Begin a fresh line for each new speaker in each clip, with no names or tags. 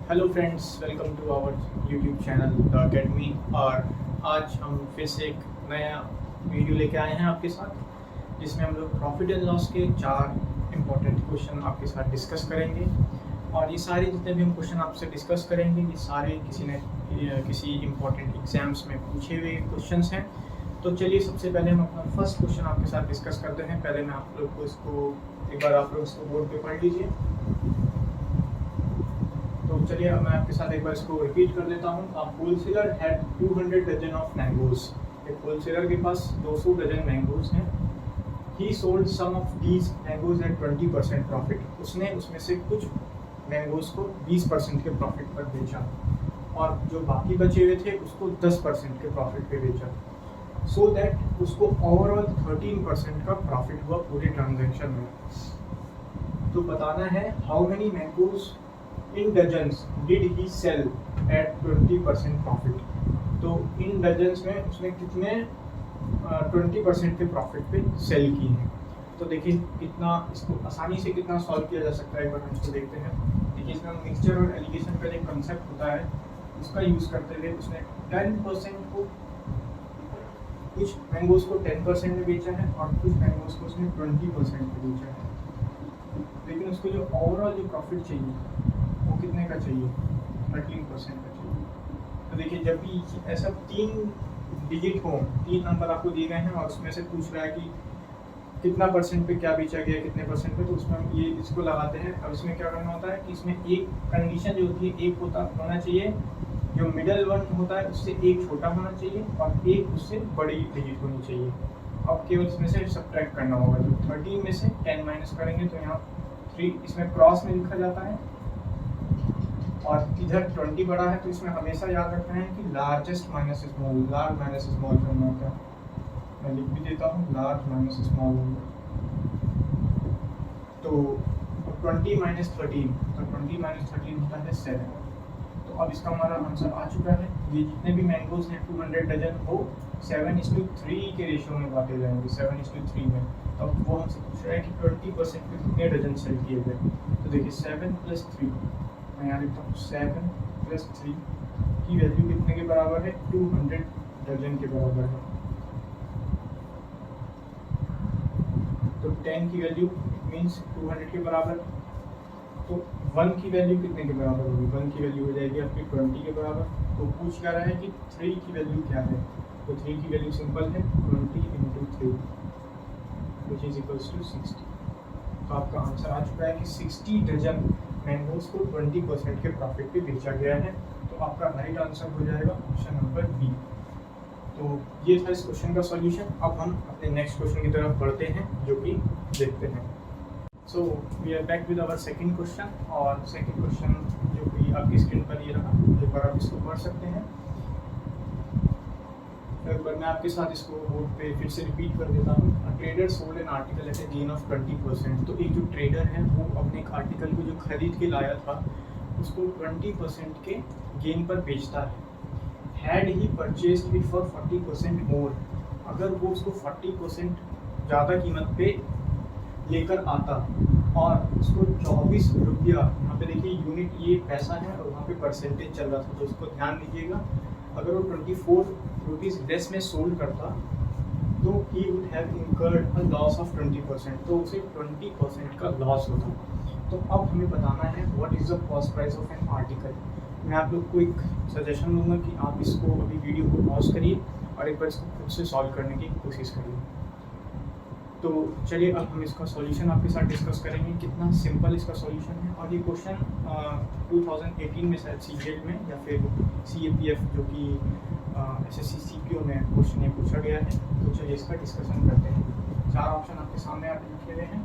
Hello friends, welcome to our YouTube channel the academy. और आज हम फिर से एक नया वीडियो लेके आए हैं आपके साथ, जिसमें हम लोग प्रॉफिट एंड लॉस के 4 इम्पोर्टेंट क्वेश्चन आपके साथ डिस्कस करेंगे। और ये सारे जितने भी हम क्वेश्चन आपसे डिस्कस करेंगे, ये सारे किसी इम्पोर्टेंट एग्जाम्स में पूछे हुए क्वेश्चंस हैं। तो चलिए, सबसे पहले हम अपना फर्स्ट क्वेश्चन आपके साथ डिस्कस करते हैं। पहले मैं आप लोग को इसको एक बार आप लोग इसको बोर्ड पे पढ़ लीजिए। तो चलिए, अब मैं आपके साथ एक बार इसको रिपीट कर देता हूँ। A wholesaler had 200 dozen of mangoes. एक होलसेलर के पास 200 डजन मैंगोज हैं। He sold some of these mangoes at 20% profit. उसने उसमें से कुछ मैंगोज को 20% के प्रॉफिट पर बेचा, और जो बाकी बचे हुए थे उसको 10% के प्रॉफिट पे बेचा। सो दैट उसको ओवरऑल 13% का प्रॉफिट हुआ पूरे ट्रांजेक्शन में। तो बताना है how many mangoes in dozens did he sell at 20% profit. तो इन डजन्स में उसने कितने 20% के प्रॉफिट पे सेल किए हैं। तो देखिए कितना इसको आसानी से कितना सॉल्व किया जा सकता है, एक बार हम इसको देखते हैं। देखिए, इसमें मिक्सचर और एलिगेशन का एक कंसेप्ट होता है, उसका यूज़ करते हुए उसने 10% को, कुछ मैंगोज को 10% में बेचा है और कुछ मैंगोज को उसने 20% में बेचा है। लेकिन उसको जो ओवरऑल जो प्रॉफिट चाहिए वो कितने का चाहिए? 13% का चाहिए। तो देखिए, जब भी ऐसा 3 डिजिट हो, 3 नंबर आपको दिए गए हैं और उसमें से पूछ रहा है कि कितना परसेंट पे क्या बेचा गया, कितने परसेंट पे, तो उसमें हम ये इसको लगाते हैं। अब इसमें क्या करना होता है कि इसमें एक कंडीशन जो होती है, एक होना चाहिए जो मिडल वन होता है उससे एक छोटा होना चाहिए और एक उससे बड़ी डिजिट होनी चाहिए। अब केवल इसमें से सब्ट्रैक्ट करना होगा। तो 13 में से 10 माइनस करेंगे तो यहाँ 3 इसमें क्रॉस में लिखा जाता है, और इधर 20 बड़ा है। तो इसमें हमेशा याद रखना है कि largest minus small, large minus small करना होता है। मैं लिख भी देता हूँ, लार्ज माइनस स्मॉल नंबर। तो 20 माइनस 13, तो 20 माइनस 13 होता है 7। तो अब इसका हमारा आंसर आ चुका है। ये जितने भी मैंगोज हैं 200 डजन वो 7:3 के रेशियो में बांटे जाएंगे, 7:3 में। तो अब वो हमसे पूछ रहा है कि 20% पे कितने डजन सेल किए गए। तो देखिए 7 + 3, मैं यहाँ लिखता हूँ 7 + 3 की वैल्यू कितने के बराबर है? 200 डजन के बराबर है। तो 10 की वैल्यू मीन्स 200 के बराबर। तो 1 की वैल्यू कितने के बराबर होगी? 1 की वैल्यू हो जाएगी आपकी 20 के बराबर। तो पूछ क्या रहा है कि 3 की वैल्यू क्या है? तो 3 की वैल्यू सिंपल है, 20 × 3 विच इज इक्वल्स टू 60। तो आपका आंसर आ चुका है कि 60 डजन मैंगोज को 20% के प्रॉफिट पे बेचा गया है। तो आपका राइट आंसर हो जाएगा ऑप्शन नंबर बी। तो ये था इस क्वेश्चन का सॉल्यूशन। अब हम अपने नेक्स्ट क्वेश्चन की तरफ बढ़ते हैं, जो कि देखते हैं। So we are back with our second question. और सेकंड क्वेश्चन जो कि आपकी स्क्रीन पर ये रहा, एक बार आप इसको पढ़ सकते हैं। एक बार मैं आपके साथ इसको बोर्ड पे फिर से रिपीट कर देता हूँ। A trader sold an article at a gain of 20%। तो एक जो ट्रेडर है वो अपने एक आर्टिकल को जो खरीद के लाया था उसको 20% के गेन पर बेचता है। Had he purchased it for 40% मोर। अगर वो उसको 40% ज़्यादा कीमत पे लेकर आता और उसको 24 रुपया, यहाँ पे देखिए यूनिट ये पैसा है और वहाँ पे परसेंटेज चल रहा था, तो उसको ध्यान दीजिएगा। अगर वो 24 रुपीज़ लेस में सोल्ड करता तो he would have incurred a loss of 20%। तो उसे 20% का लॉस होता। तो अब हमें बताना है what is the cost price of an article. मैं आप लोग को एक सजेशन दूंगा कि आप इसको अभी वीडियो को पॉज करिए और एक बार इसको खुद से सॉल्व करने की कोशिश करिए। तो चलिए, अब हम इसका सॉल्यूशन आपके साथ डिस्कस करेंगे। कितना सिंपल इसका सॉल्यूशन है। और ये क्वेश्चन 2018 में शायद CGL में या फिर CAPF जो कि SSC CPO में क्वेश्चन ये पूछा गया है। तो चलिए इसका डिस्कशन करते हैं। 4 ऑप्शन आपके सामने आप लिखे हुए हैं।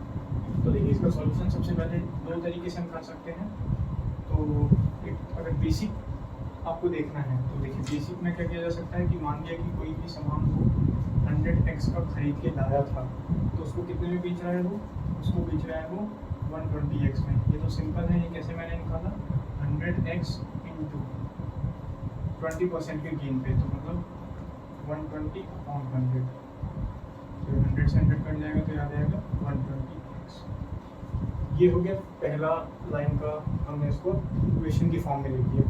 तो देखिए, इसका सॉल्यूशन सबसे पहले 2 तरीके से हम कर सकते हैं। तो एक अगर बेसिक आपको देखना है तो देखिए बेसिक में क्या किया जा सकता है कि मान लिया कि कोई भी सामान को 100x का खरीद के लाया था, तो उसको कितने में बेच रहा है वो? उसको बेच रहा है वो 120x में। ये तो सिंपल है। ये कैसे मैंने निकाला? 100x इंटू 20% के गेन पे, तो मतलब 120/100। तो 100 से 100 कट जाएगा तो याद आएगा 120x। ये हो गया पहला लाइन का, हमने इसको इक्वेशन की फॉर्म में लिख दिया।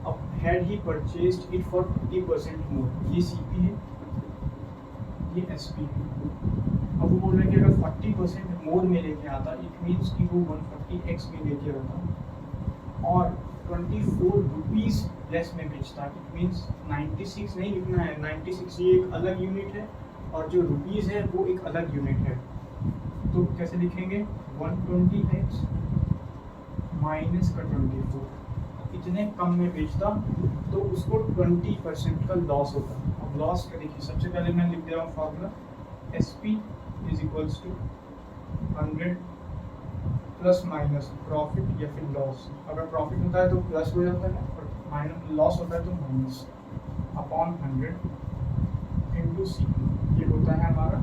अब had he purchased it for 50% मोर, ये CP है, ये SP है। अब वो बोल रहे हैं कि अगर 40% मोर में लेके आता, इट मीन्स कि वो 140x में लेके आता और 24 रुपीज़ लेस में बेचता, इट मीन्स 96 नहीं लिखना है, 96 ये एक अलग यूनिट है और जो रुपीज़ है वो एक अलग यूनिट है। तो कैसे लिखेंगे, 120x माइनस का 24, इतने कम में बेचता तो उसको 20% का लॉस होता। अब लॉस का देखिए, सबसे पहले मैं लिख दे रहा हूँ formula, SP is equals to 100 plus minus profit या फिर लॉस। अगर प्रॉफिट होता है तो प्लस हो जाता है और माइनस लॉस होता है तो माइनस, अपॉन 100 इंटू C, ये होता है हमारा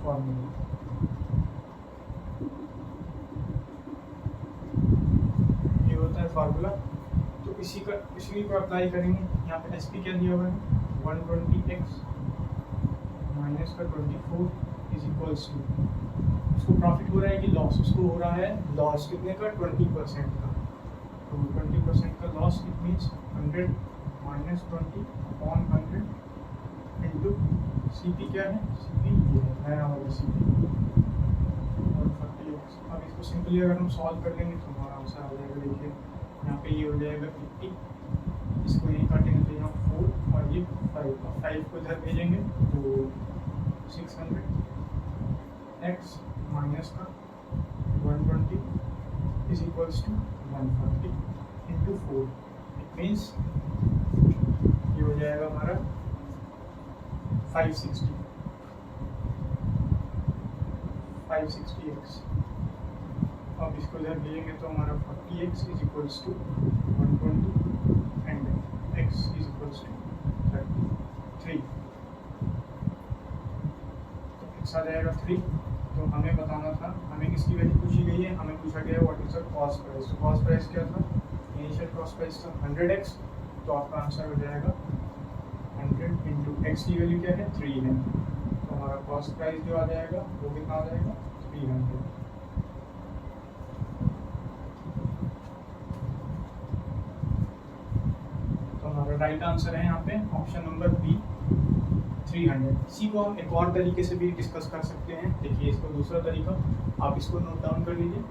फॉर्मूला। ये होता है फार्मूला। तो इसी को अप्लाई करेंगे। यहाँ पे SP क्या दिया हुआ है, 120x माइनस का 24 इज इक्वल्स टू, उसको प्रॉफिट हो रहा है कि लॉस, उसको हो रहा है लॉस, कितने का, 20% का। तो 20% का loss, it means 100 minus 20 upon 100 into CP क्या है, CP ये है हमारा CP 140x। अब इसको सिंपली अगर हम सॉल्व कर लेंगे तो हमारा आंसर आ जाएगा। देखिए यहाँ पे ये हो जाएगा 50, इसको यहीं काटेंगे तो यहाँ 4 और ये 5 को इधर भेजेंगे तो 600 x माइनस का 120 is equals to 140 into 4, it means ये हो जाएगा हमारा 560x। अब इसको इधर भेजेंगे तो हमारा 40x is equals to 120 and x is equals to 3। तो x आ जाएगा 3। तो हमें बताना था, हमें किसकी वैल्यू पूछी गई है, हमें पूछा गया है what is the cost price. तो कॉस्ट प्राइस क्या था, इनिशियल कॉस्ट प्राइस था 100x, तो आपका आंसर हो जाएगा 100 इंटू x की वैल्यू क्या है, 3 है। तो हमारा कॉस्ट प्राइस जो आ जाएगा वो कितना आ जाएगा, 300। तो हमारा राइट आंसर है यहाँ पे ऑप्शन नंबर B 300। इसी को हम एक और तरीके से भी डिस्कस कर सकते हैं। देखिए इसको दूसरा तरीका, आप इसको नोट डाउन कर लीजिए।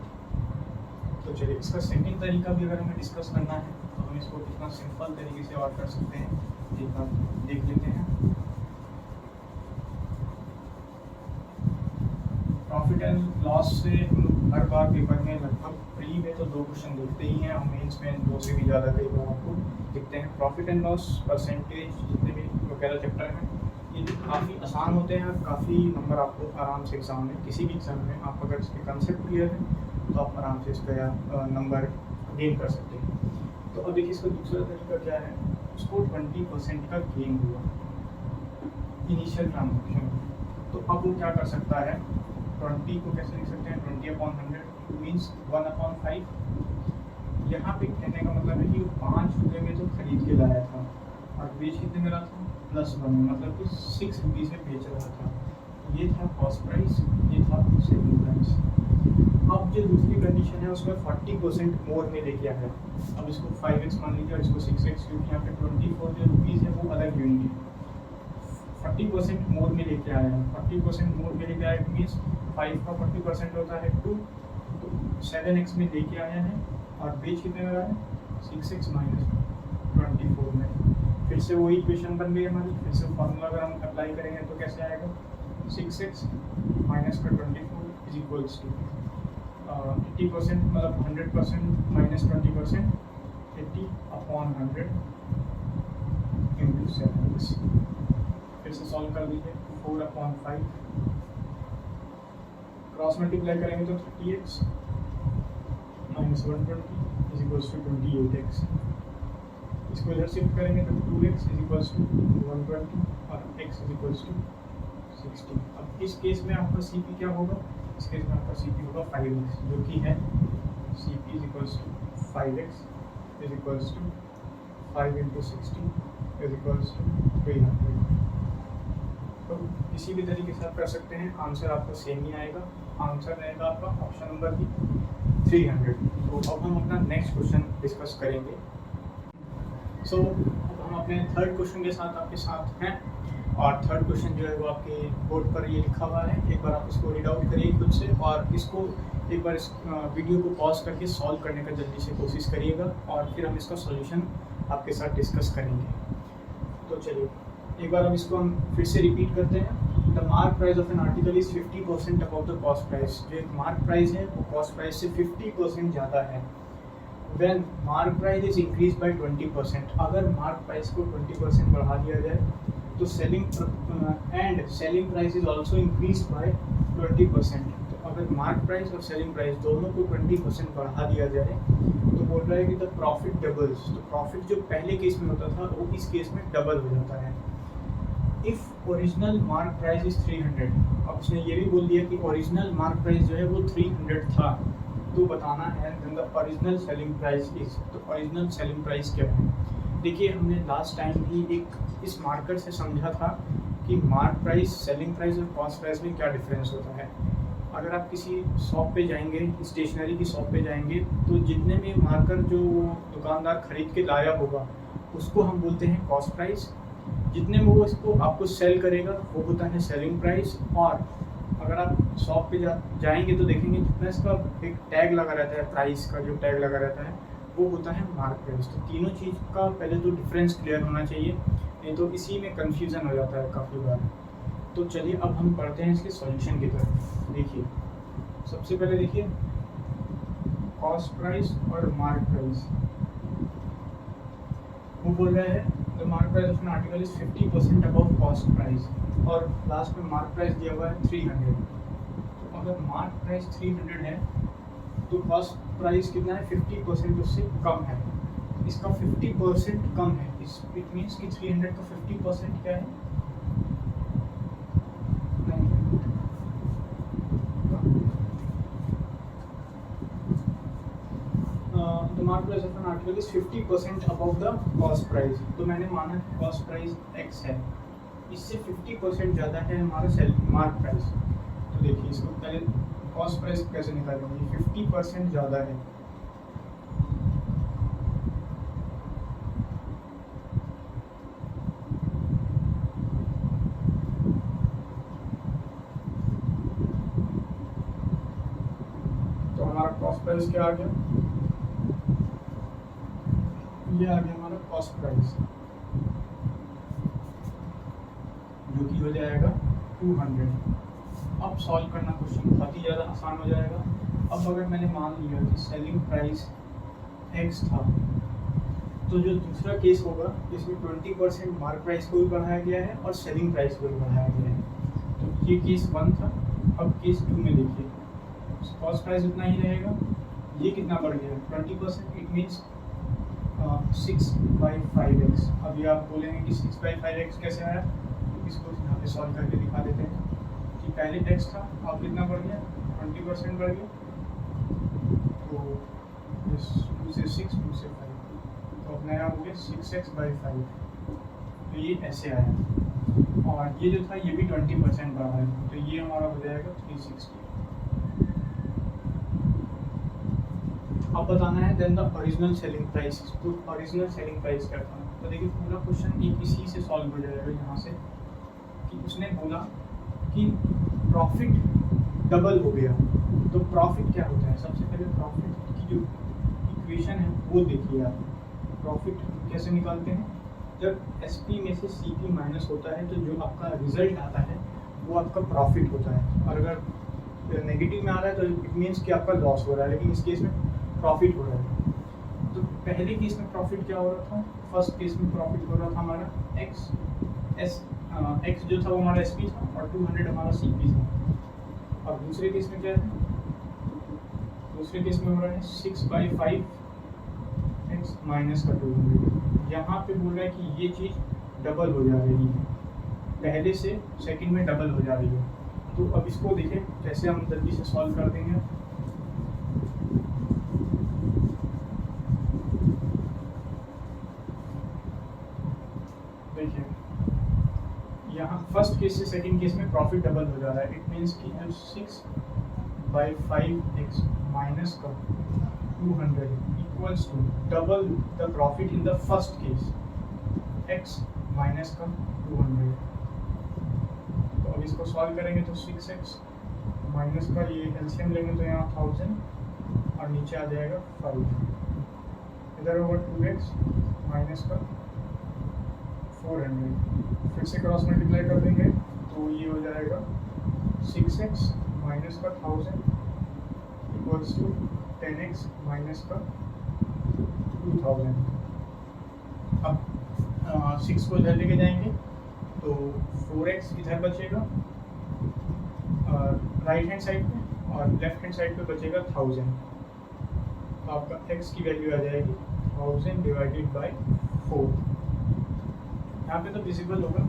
तो चलिए इसका सेकंड तरीका भी अगर हमें डिस्कस करना है तो हम इसको कितना सिंपल तरीके से और कर सकते हैं, देख लेते हैं। प्रॉफिट एंड लॉस से हम हर बार पेपर में लगभग प्री में तो 2 क्वेश्चन देखते ही हैं, और मेंस में 2 से भी ज़्यादा कई बार आपको दिखते हैं। प्रॉफिट एंड लॉस परसेंटेज जितने भी वगैरह चैप्टर हैं ये काफ़ी आसान होते हैं और काफ़ी नंबर आपको आराम से एग्जाम में, किसी भी एग्जाम में आप अगर इसके कंसेप्ट क्लियर है तो आप आराम से इसका नंबर गेन कर सकते हैं। तो अब देखिए इसका दूसरा तरीका क्या है, उसको 20% का गेन हुआ इनिशियल ट्रांजेक्शन। तो अब वो क्या कर सकता है, 20 को कैसे लिख सकते हैं, 20/100 मीन्स 1/5। यहाँ पे कहने का मतलब है कि 5 रुपये में तो खरीद के लाया था और बेच कितने में रहा था, +1 में, मतलब कि 6 रुपीज़ में बेच रहा था। ये था कॉस्ट प्राइस, ये था सेलिंग प्राइस। अब जो दूसरी कंडीशन है उसमें 40% मोर में लेके आया। अब इसको 5x मान लीजिए और इसको 6x, क्योंकि यहाँ पे 24 जो रुपीज़ है वो अलग यूनिट है। 40% मोर में लेके आया है, 40% मोर में लेके आया मीन्स 5 का 40% होता है 2, तो 7x में लेके आया है और बेच कितने में रहा है, 6x माइनस 24 में। फिर से वही इक्वेशन बन गई हमारी। फिर से फॉर्मूला अगर हम अप्लाई करेंगे तो कैसे आएगा, 6x माइनस का 24 इज इक्वल्स टू 80%, मतलब 100% माइनस 20%, 80/100 इंटू 7x। फिर से सॉल्व कर लीजिए, 4/5 क्रॉस मल्टीप्लाई करेंगे तो 30x minus 120 is equals to 28x। इसको इधर शिफ्ट करेंगे तो 2x इज इक्वल्स टू 120 और x इज इक्वल्स टू 60। अब इस केस में आपका CP क्या होगा, इस केस में आपका CP होगा 5x, जो कि है CP is equals to 5x is equals to 5 into 60 is equals to 300। तो किसी भी तरीके से आप कर सकते हैं, आंसर आपका सेम ही आएगा। आंसर रहेगा आपका ऑप्शन नंबर बी 300। तो अब हम अपना नेक्स्ट क्वेश्चन डिस्कस करेंगे। अब हम अपने थर्ड क्वेश्चन के साथ आपके साथ हैं, और थर्ड क्वेश्चन जो है वो आपके बोर्ड पर ये लिखा हुआ है। एक बार आप इसको रीड आउट करिए खुद से, और इसको एक बार इस वीडियो को पॉज करके सॉल्व करने का जल्दी से कोशिश करिएगा, और फिर हम इसका सॉल्यूशन आपके साथ डिस्कस करेंगे। तो चलिए एक बार अब इसको हम फिर से रिपीट करते हैं। The mark price of an article is 50% above the cost price. जो एक मार्क प्राइस है वो कॉस्ट प्राइस से 50% ज़्यादा है। When mark price is increase by 20%, अगर मार्क प्राइस को 20% बढ़ा दिया जाए तो selling price is also increase by 20%। तो अगर मार्क प्राइस और सेलिंग प्राइस दोनों को 20% बढ़ा दिया जाए तो बोल रहा है कि द प्रॉफिट डबल्स। तो प्रॉफिट जो पहले केस में होता था वो इस केस में डबल हो जाता है। If original mark price is 300, अब उसने ये भी बोल दिया कि ओरिजिनल मार्क प्राइस जो है वो 300 था, तो बताना है then the original selling price is. तो ओरिजिनल सेलिंग प्राइस क्या है? देखिए हमने लास्ट टाइम भी एक इस मार्कर से समझा था कि मार्क प्राइस, सेलिंग प्राइस और कॉस्ट प्राइस में क्या डिफरेंस होता है। अगर आप किसी शॉप पे जाएंगे, स्टेशनरी की शॉप पे जाएंगे, तो जितने भी मार्कर जो दुकानदार खरीद के लाया होगा उसको हम बोलते हैं कॉस्ट प्राइस। जितने में वो इसको आपको सेल करेगा वो होता है सेलिंग प्राइस। और अगर आप शॉप पे जाएंगे तो देखेंगे जितना इसका एक टैग लगा रहता है, प्राइस का जो टैग लगा रहता है वो होता है मार्क प्राइस। तो तीनों चीज़ का पहले तो डिफरेंस क्लियर होना चाहिए, नहीं तो इसी में कंफ्यूजन हो जाता है काफ़ी बार। तो चलिए अब हम पढ़ते हैं इसके सॉल्यूशन की तरफ। देखिए सबसे पहले देखिए कॉस्ट प्राइस और मार्क प्राइस। वो बोल रहा है the mark price of an article is 50% above cost price, और लास्ट में मार्क प्राइस दिया हुआ है 300। तो अगर मार्क प्राइस 300 है तो कॉस्ट प्राइस कितना है? 50% उससे कम है। इसका 50% कम है, इट मीन्स कि 300 का 50% क्या है? The mark price of an article is 50% above the cost price. तो मैंने माना कि कॉस्ट प्राइस x है, इससे 50% ज़्यादा है हमारा मार्क प्राइस। तो देखिए इसको पहले कॉस्ट प्राइस कैसे निकालेंगे? 50% ज़्यादा है, तो हमारा कॉस्ट प्राइस क्या आ गया? ये आ गया हमारा कॉस्ट प्राइस, जो कि हो जाएगा 200। अब सॉल्व करना क्वेश्चन बहुत ही ज़्यादा आसान हो जाएगा। अब अगर मैंने मान लिया कि सेलिंग प्राइस x था, तो जो दूसरा केस होगा इसमें 20% मार्क प्राइस को भी बढ़ाया गया है और सेलिंग प्राइस को भी बढ़ाया गया है। तो ये केस 1 था। अब केस 2 में देखिए कॉस्ट प्राइस उतना ही रहेगा, ये कितना बढ़ गया? 20%। It means 6/5x। अभी आप बोलेंगे कि 6/5x कैसे आया? इसको यहाँ पे सॉल्व करके दिखा देते हैं कि पहले x था, अब कितना बढ़ गया? 20% बढ़ गया। तो 2 से 6, 2 से 5, तो अब नया हो गया 6x/5। तो ये ऐसे आया, और ये जो था ये भी 20% बढ़ा है, तो ये हमारा हो जाएगा 360। अब बताना है then the original selling price. तो ओरिजिनल सेलिंग प्राइस क्या था? तो देखिए पूरा क्वेश्चन एक इसी से सॉल्व हो जाएगा यहाँ से, कि उसने बोला कि प्रॉफिट डबल हो गया। तो प्रॉफिट क्या होता है? सबसे पहले प्रॉफिट की जो इक्वेशन है वो देखिए आप। प्रॉफिट कैसे निकालते हैं? जब SP में से CP माइनस होता है तो जो आपका रिजल्ट आता है वो आपका प्रॉफिट होता है, और अगर नेगेटिव में आ रहा है तो इट मीन्स कि आपका लॉस हो रहा है, लेकिन इस केस में प्रॉफिट हो रहा है। तो पहले केस में प्रॉफिट क्या हो रहा था? फर्स्ट केस में प्रॉफिट हो रहा था हमारा x जो था वो हमारा SP था और 200 हमारा CP था। और दूसरे केस में क्या है? दूसरे केस में हो रहा है 6/5 x माइनस का 200। यहाँ पे बोल रहा है कि ये चीज़ डबल हो जा रही है, पहले से सेकंड में डबल हो जा रही है। तो अब इसको देखिए कैसे हम जल्दी से सॉल्व कर देंगे। देखिए यहाँ फर्स्ट केस से सेकंड केस में प्रॉफिट डबल हो जा रहा है। इट मीन्स कि हम 6/5x माइनस का 200 equals to double the profit in the first case, x minus का 200। तो अब इसको सॉल्व करेंगे तो 6x माइनस का ये एलसीएम लेंगे तो यहाँ 1000 और नीचे आ जाएगा 5, इधर होगा 2x माइनस का 400, फिर से क्रॉस मल्टीप्लाई कर देंगे तो ये हो जाएगा 6x माइनस का 1000 इक्वल्स टू 10x माइनस का 2000। अब 6 को इधर लेके जाएंगे तो 4x इधर बचेगा राइट हैंड साइड पे और लेफ्ट हैंड साइड पे बचेगा 1000। तो आपका x की वैल्यू आ जाएगी 1000 डिवाइडेड बाय 4। यहाँ पे तो विजिबल होगा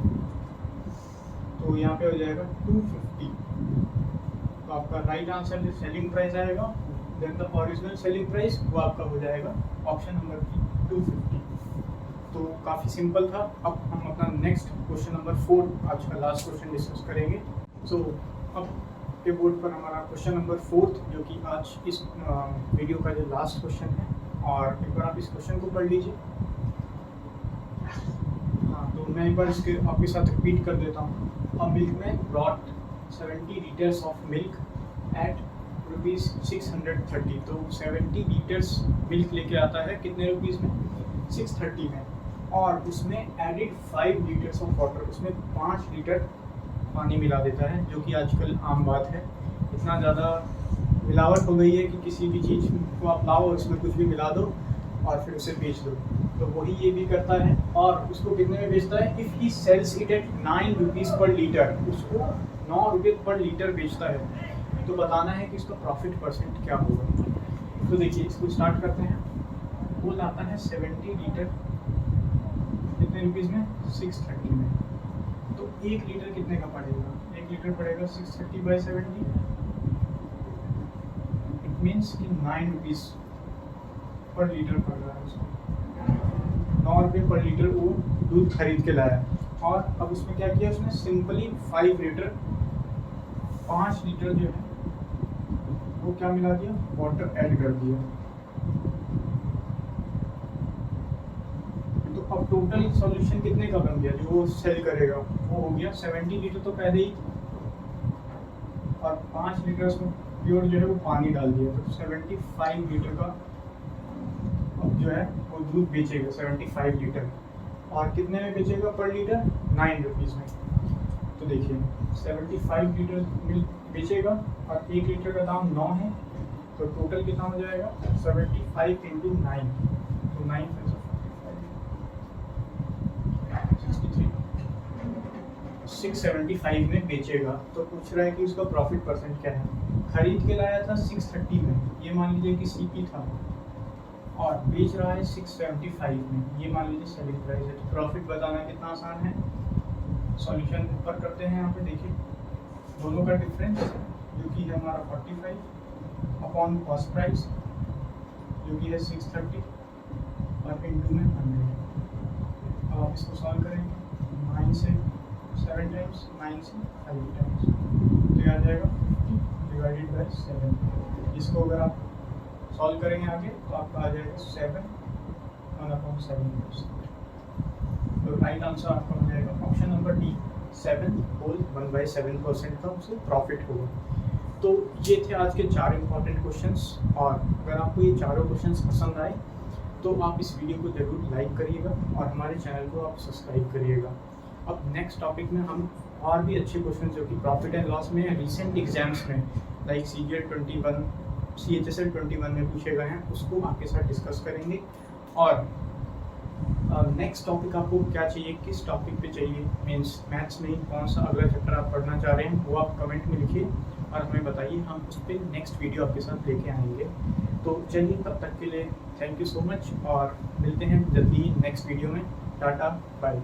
तो यहाँ पे हो जाएगा 250। तो आपका राइट आंसर जो सेलिंग प्राइस आएगा then the original selling price वो आपका हो जाएगा ऑप्शन नंबर 250। तो काफ़ी सिंपल था। अब हम अपना नेक्स्ट क्वेश्चन नंबर 4 आज का लास्ट क्वेश्चन डिस्कस करेंगे। सो अब के बोर्ड पर हमारा क्वेश्चन नंबर 4 जो कि आज इस वीडियो का जो लास्ट क्वेश्चन है, और एक बार आप इस क्वेश्चन को पढ़ लीजिए। हाँ, तो मैं एक बार इसके आपके साथ रिपीट कर देता हूँ। A milkman brought 70 litres of milk at ₹630। तो 70 लीटर्स मिल्क लेके आता है कितने रुपीज़ में? 630 में। और उसमें एडिड 5 लीटर्स ऑफ वाटर, उसमें 5 लीटर पानी मिला देता है, जो कि आजकल आम बात है। इतना ज़्यादा मिलावट हो गई है कि किसी भी चीज़ को आप लाओ और उसमें कुछ भी मिला दो और फिर उसे बेच दो। तो वही ये भी करता है और उसको कितने में बेचता है? If he sells it at 9 rupees per litre, उसको 9 रुपये पर लीटर बेचता है। तो बताना है कि इसका प्रॉफिट परसेंट क्या होगा। तो देखिए इसको स्टार्ट करते हैं। वो लाता है 70 लीटर कितने रुपीज़ में? 630 में। तो 1 लीटर कितने का पड़ेगा? 1 लीटर पड़ेगा 630/70। इट मीन्स कि 9 रुपीज़ पर लीटर पड़ रहा है उसको। 9 रुपये पर लीटर वो दूध खरीद के लाया। और अब उसमें क्या किया उसने? सिंपली 5 लीटर 5 लीटर जो है वो क्या मिला दिया? वाटर ऐड कर दिया। तो अब टोटल सॉल्यूशन कितने का बन गया जो वो सेल करेगा? वो हो गया 70 लीटर तो पहले ही, और 5 लीटर उसमें प्योर जो है वो पानी डाल दिया। तो 75 लीटर का अब जो है वो दूध बेचेगा, 75 लीटर। और कितने में बेचेगा पर लीटर? 9 रुपीज़ में। तो देखिए 75 लीटर मिल्क बेचेगा और 1 लीटर का दाम 9 है। तो टोटल कितना हो जाएगा? 75 × 9। तो 9 675 में बेचेगा। तो पूछ रहा है कि उसका प्रॉफिट परसेंट क्या है। खरीद के लाया था 630 में, ये मान लीजिए कि सीपी था, और बेच रहा है 675 में, ये मान लीजिए सेलिंग प्राइस है। तो प्रॉफिट बताना कितना आसान है। सॉल्यूशन ऊपर करते हैं। यहाँ पे देखिए दोनों का डिफरेंस जो कि है हमारा 45 अपॉन कॉस्ट प्राइस जो कि है 630 और इनटू में 100। अब आप इसको सॉल्व करेंगे 9 से 7 टाइम्स, 9 से 5 टाइम्स, तो आ जाएगा 50 डिवाइडेड बाय 7। इसको अगर आप सॉल्व करेंगे आगे तो आपका आ जाएगा 7/7%। तो राइट आंसर आपका हो जाएगा ऑप्शन नंबर डी, 7/1/7% का उसे प्रॉफिट होगा। तो ये थे आज के 4 इंपॉर्टेंट क्वेश्चंस। और अगर आपको ये चारों क्वेश्चंस पसंद आए तो आप इस वीडियो को ज़रूर लाइक करिएगा और हमारे चैनल को आप सब्सक्राइब करिएगा। अब नेक्स्ट टॉपिक में हम और भी अच्छे क्वेश्चन जो कि प्रॉफिट एंड लॉस में रिसेंट एग्जाम्स में लाइक CGL 21, CHSL 21 में पूछे गए हैं, उसको आपके साथ डिस्कस करेंगे। और नेक्स्ट टॉपिक आपको क्या चाहिए, किस टॉपिक पे चाहिए, मीन्स मैथ्स में कौन सा अगला चैप्टर आप पढ़ना चाह रहे हैं, वो आप कमेंट में लिखिए और हमें बताइए। हम उस पर नेक्स्ट वीडियो आपके साथ लेके आएंगे। तो चलिए तब तक के लिए थैंक यू सो मच और मिलते हैं जल्दी नेक्स्ट वीडियो में। Tata bye.